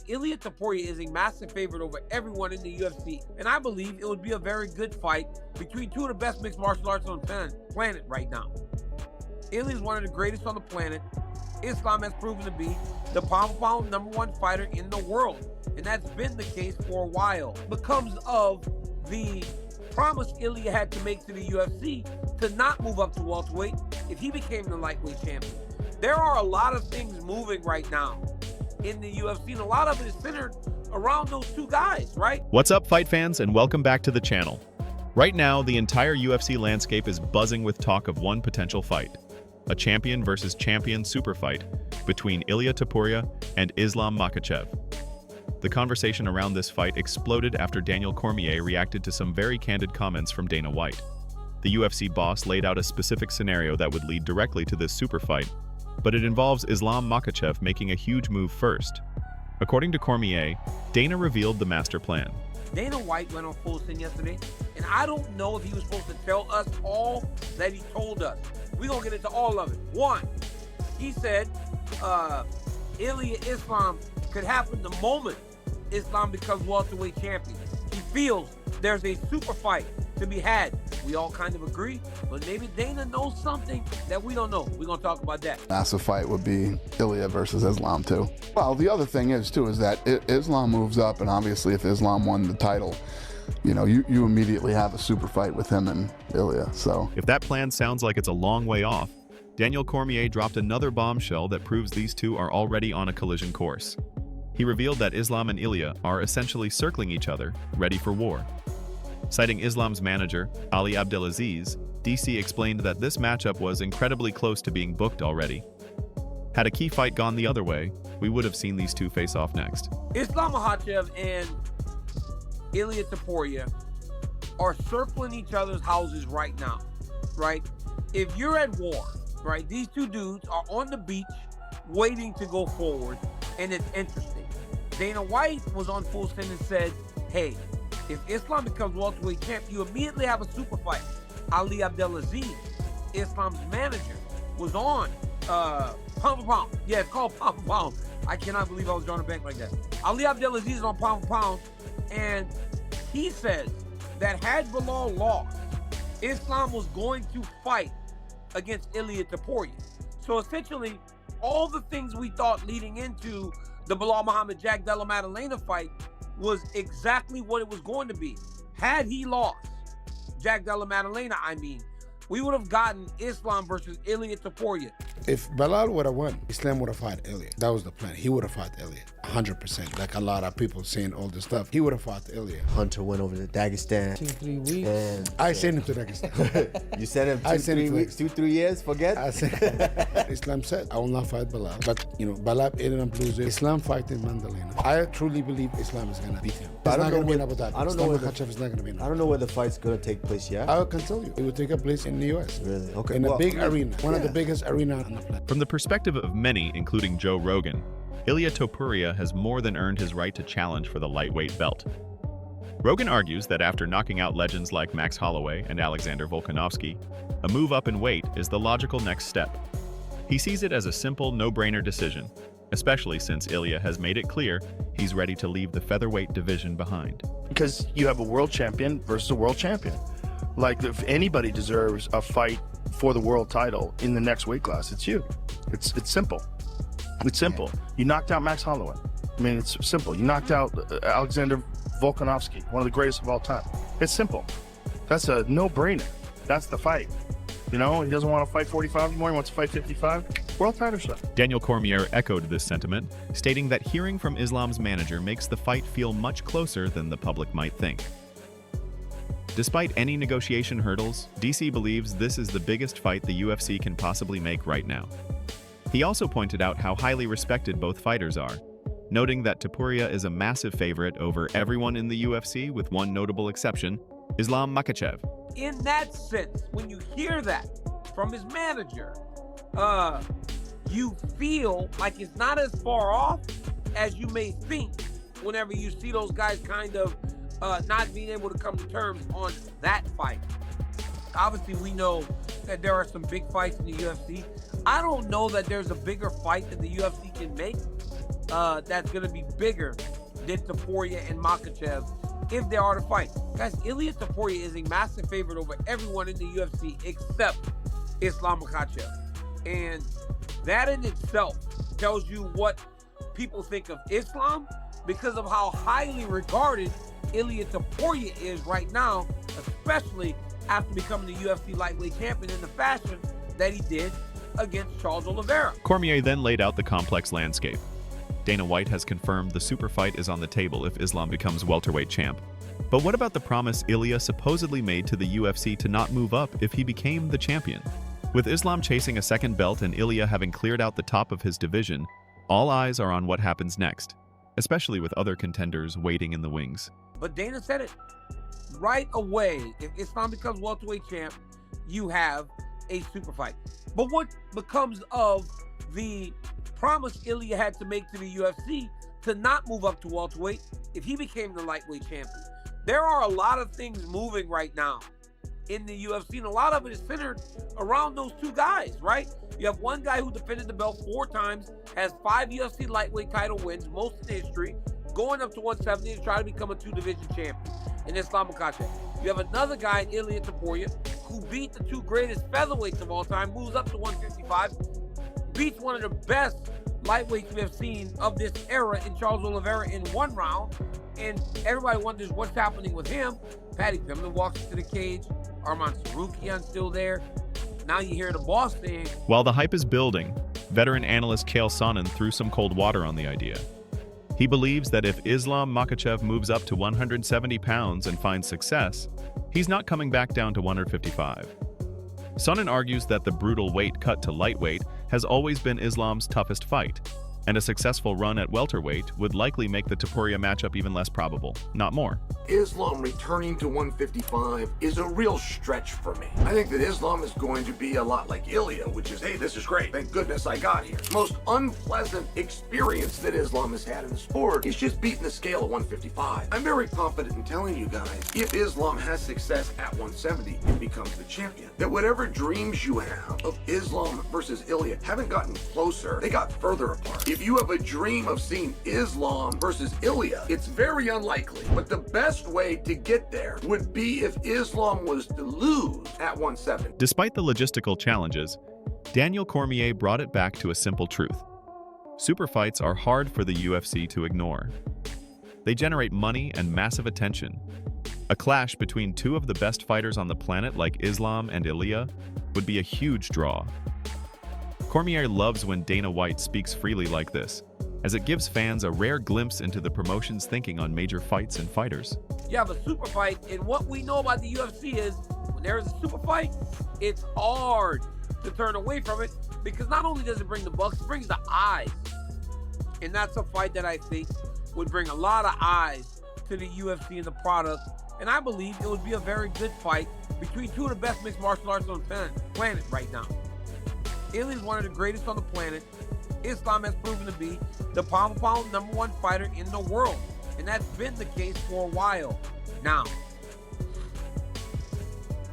Ilia Topuria is a massive favorite over everyone in the UFC, and I believe it would be a very good fight between two of the best mixed martial arts on the planet right now. Ilia is one of the greatest on the planet. Islam has proven to be the pound-for-pound #1 fighter in the world, and that's been the case for a while. Because of the promise Ilia had to make to the UFC to not move up to welterweight if he became the lightweight champion. There are a lot of things moving right now in the UFC, and a lot of it is centered around those two guys, right? What's up, fight fans, and welcome back to the channel. Right now, the entire UFC landscape is buzzing with talk of one potential fight, a champion versus champion super fight between Ilia Topuria and Islam Makhachev. The conversation around this fight exploded after Daniel Cormier reacted to some very candid comments from Dana White. The UFC boss laid out a specific scenario that would lead directly to this super fight, but it involves Islam Makhachev making a huge move first. According to Cormier, Dana revealed the master plan. Dana White went on Full Send yesterday, and I don't know if he was supposed to tell us all that he told us. We're going to get into all of it. One, he said Ilia Islam could happen the moment Islam becomes welterweight champion. He feels there's a super fight to be had. We all kind of agree, but maybe Dana knows something that we don't know. We're going to talk about that. Massive fight would be Ilia versus Islam too. Well, the other thing is too is that Islam moves up, and obviously if Islam won the title, you know, you immediately have a super fight with him and Ilia. So if that plan sounds like it's a long way off, Daniel Cormier dropped another bombshell that proves these two are already on a collision course. He revealed that Islam and Ilia are essentially circling each other, ready for war. Citing Islam's manager, Ali Abdelaziz, DC explained that this matchup was incredibly close to being booked already. Had a key fight gone the other way, we would have seen these two face off next. Islam Makhachev and Ilia Topuria are circling each other's houses right now, right? If you're at war, right, these two dudes are on the beach waiting to go forward, and it's interesting. Dana White was on Full Send and said, hey, if Islam becomes welterweight champ, you immediately have a super fight. Ali Abdelaziz, Islam's manager, was on pound for pound. Yeah, it's called pound for pound. I cannot believe I was drawing a bank like that. Ali Abdelaziz is on pound for pound, and he says that had Bilal lost, Islam was going to fight against Ilia Topuria. So essentially, all the things we thought leading into the Bilal Muhammad Jack Della Maddalena fight was exactly what it was going to be. Had he lost, Jack Della Maddalena, we would have gotten Islam versus Ilia Topuria. If Bilal would have won, Islam would have fought Ilia. That was the plan. He would have fought Ilia, 100%. Like a lot of people saying all this stuff. He would have fought Ilia. Hunter went over to Dagestan. 2-3 weeks. And I sent him to Dagestan. you sent him 2-3 weeks, 2-3 years, forget? I said, Islam said, I will not fight Bilal. But, you know, Bilal ended up losing. Islam fighting Maddalena. I truly believe Islam is going to beat him. It's not going to be in Abu Dhabi. I don't know where Makhachev is not going to be in Abu Dhabi. I don't know where the fight's going to take place yet. I can tell you. It will take a place in the U.S. Really? Okay. In a big arena. One of the biggest arenas on the planet. From the perspective of many, including Joe Rogan, Ilia Topuria has more than earned his right to challenge for the lightweight belt. Rogan argues that after knocking out legends like Max Holloway and Alexander Volkanovski, a move up in weight is the logical next step. He sees it as a simple, no-brainer decision, especially since Ilia has made it clear he's ready to leave the featherweight division behind. Because you have a world champion versus a world champion. Like, if anybody deserves a fight for the world title in the next weight class, it's you. It's simple. It's simple. You knocked out Max Holloway. I mean, it's simple. You knocked out Alexander Volkanovski, one of the greatest of all time. It's simple. That's a no-brainer. That's the fight. You know, he doesn't want to fight 45 anymore. He wants to fight 55. World title shot. Daniel Cormier echoed this sentiment, stating that hearing from Islam's manager makes the fight feel much closer than the public might think. Despite any negotiation hurdles, DC believes this is the biggest fight the UFC can possibly make right now. He also pointed out how highly respected both fighters are, noting that Topuria is a massive favorite over everyone in the UFC with one notable exception, Islam Makhachev. In that sense, when you hear that from his manager, you feel like it's not as far off as you may think whenever you see those guys kind of not being able to come to terms on that fight. Obviously, we know that there are some big fights in the UFC. I don't know that there's a bigger fight that the UFC can make that's going to be bigger than Topuria and Makhachev if they are to fight. Guys, Ilia Topuria is a massive favorite over everyone in the UFC except Islam Makhachev. And that in itself tells you what people think of Islam because of how highly regarded Ilia Topuria is right now, especially after becoming the UFC lightweight champion in the fashion that he did against Charles Oliveira. Cormier then laid out the complex landscape. Dana White has confirmed the super fight is on the table if Islam becomes welterweight champ. But what about the promise Ilia supposedly made to the UFC to not move up if he became the champion? With Islam chasing a second belt and Ilia having cleared out the top of his division, all eyes are on what happens next, especially with other contenders waiting in the wings. But Dana said it right away. If Islam becomes welterweight champ, you have a super fight. But what becomes of the promise Ilia had to make to the UFC to not move up to welterweight if he became the lightweight champion? There are a lot of things moving right now in the UFC, and a lot of it is centered around those two guys, right? You have one guy who defended the belt 4 times, has 5 UFC lightweight title wins, most in history, going up to 170 to try to become a 2-division champion in Islam Makhachev. You have another guy in Ilia Topuria who beat the 2 greatest featherweights of all time, moves up to 155, beats one of the best lightweights we have seen of this era in Charles Oliveira in 1 round, and everybody wonders what's happening with him. Paddy Pimblett walks into the cage, Arman Tsarukyan's still there. Now you hear the boss saying... While the hype is building, veteran analyst Chael Sonnen threw some cold water on the idea. He believes that if Islam Makhachev moves up to 170 pounds and finds success, he's not coming back down to 155. Sonnen argues that the brutal weight cut to lightweight has always been Islam's toughest fight, and a successful run at welterweight would likely make the Topuria matchup even less probable, not more. Islam returning to 155 is a real stretch for me. I think that Islam is going to be a lot like Ilia, which is, hey, this is great. Thank goodness I got here. Most unpleasant experience that Islam has had in the sport is just beating the scale at 155. I'm very confident in telling you guys, if Islam has success at 170 and becomes the champion, that whatever dreams you have of Islam versus Ilia haven't gotten closer, they got further apart. If you have a dream of seeing Islam versus Ilia, it's very unlikely, but the best way to get there would be if Islam was to lose at 170. Despite the logistical challenges, Daniel Cormier brought it back to a simple truth. Super fights are hard for the UFC to ignore. They generate money and massive attention. A clash between 2 of the best fighters on the planet like Islam and Ilia would be a huge draw. Cormier loves when Dana White speaks freely like this, as it gives fans a rare glimpse into the promotion's thinking on major fights and fighters. You have a super fight, and what we know about the UFC is when there is a super fight, it's hard to turn away from it because not only does it bring the bucks, it brings the eyes. And that's a fight that I think would bring a lot of eyes to the UFC and the product. And I believe it would be a very good fight between 2 of the best mixed martial arts on the planet right now. Ilia is one of the greatest on the planet. Islam has proven to be the pound-for-pound #1 fighter in the world. And that's been the case for a while now.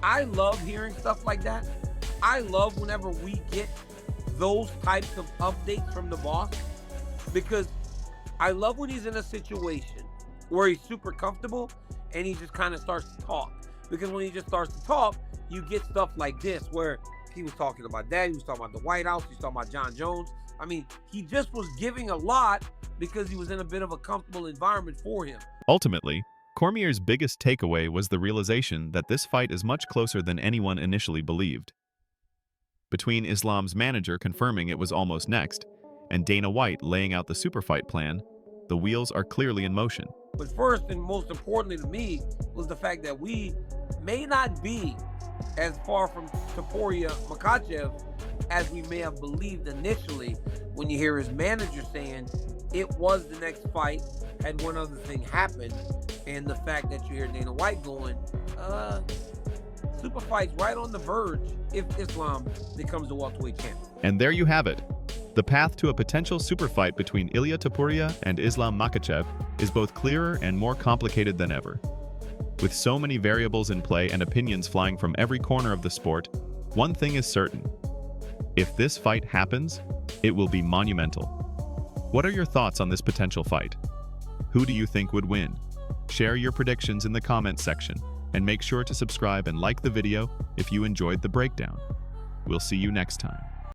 I love hearing stuff like that. I love whenever we get those types of updates from the boss, because I love when he's in a situation where he's super comfortable and he just kind of starts to talk. Because when he just starts to talk, you get stuff like this where he was talking about that, he was talking about the White House, he was talking about John Jones. I mean, he just was giving a lot because he was in a bit of a comfortable environment for him. Ultimately, Cormier's biggest takeaway was the realization that this fight is much closer than anyone initially believed. Between Islam's manager confirming it was almost next, and Dana White laying out the super fight plan, the wheels are clearly in motion. But first and most importantly to me was the fact that we may not be as far from Topuria Makhachev as we may have believed initially when you hear his manager saying it was the next fight had one other thing happened, and the fact that you hear Dana White going, super fight's right on the verge if Islam becomes the welterweight champion. And there you have it. The path to a potential super fight between Ilia Topuria and Islam Makhachev is both clearer and more complicated than ever. With so many variables in play and opinions flying from every corner of the sport, one thing is certain. If this fight happens, it will be monumental. What are your thoughts on this potential fight? Who do you think would win? Share your predictions in the comments section, and make sure to subscribe and like the video if you enjoyed the breakdown. We'll see you next time.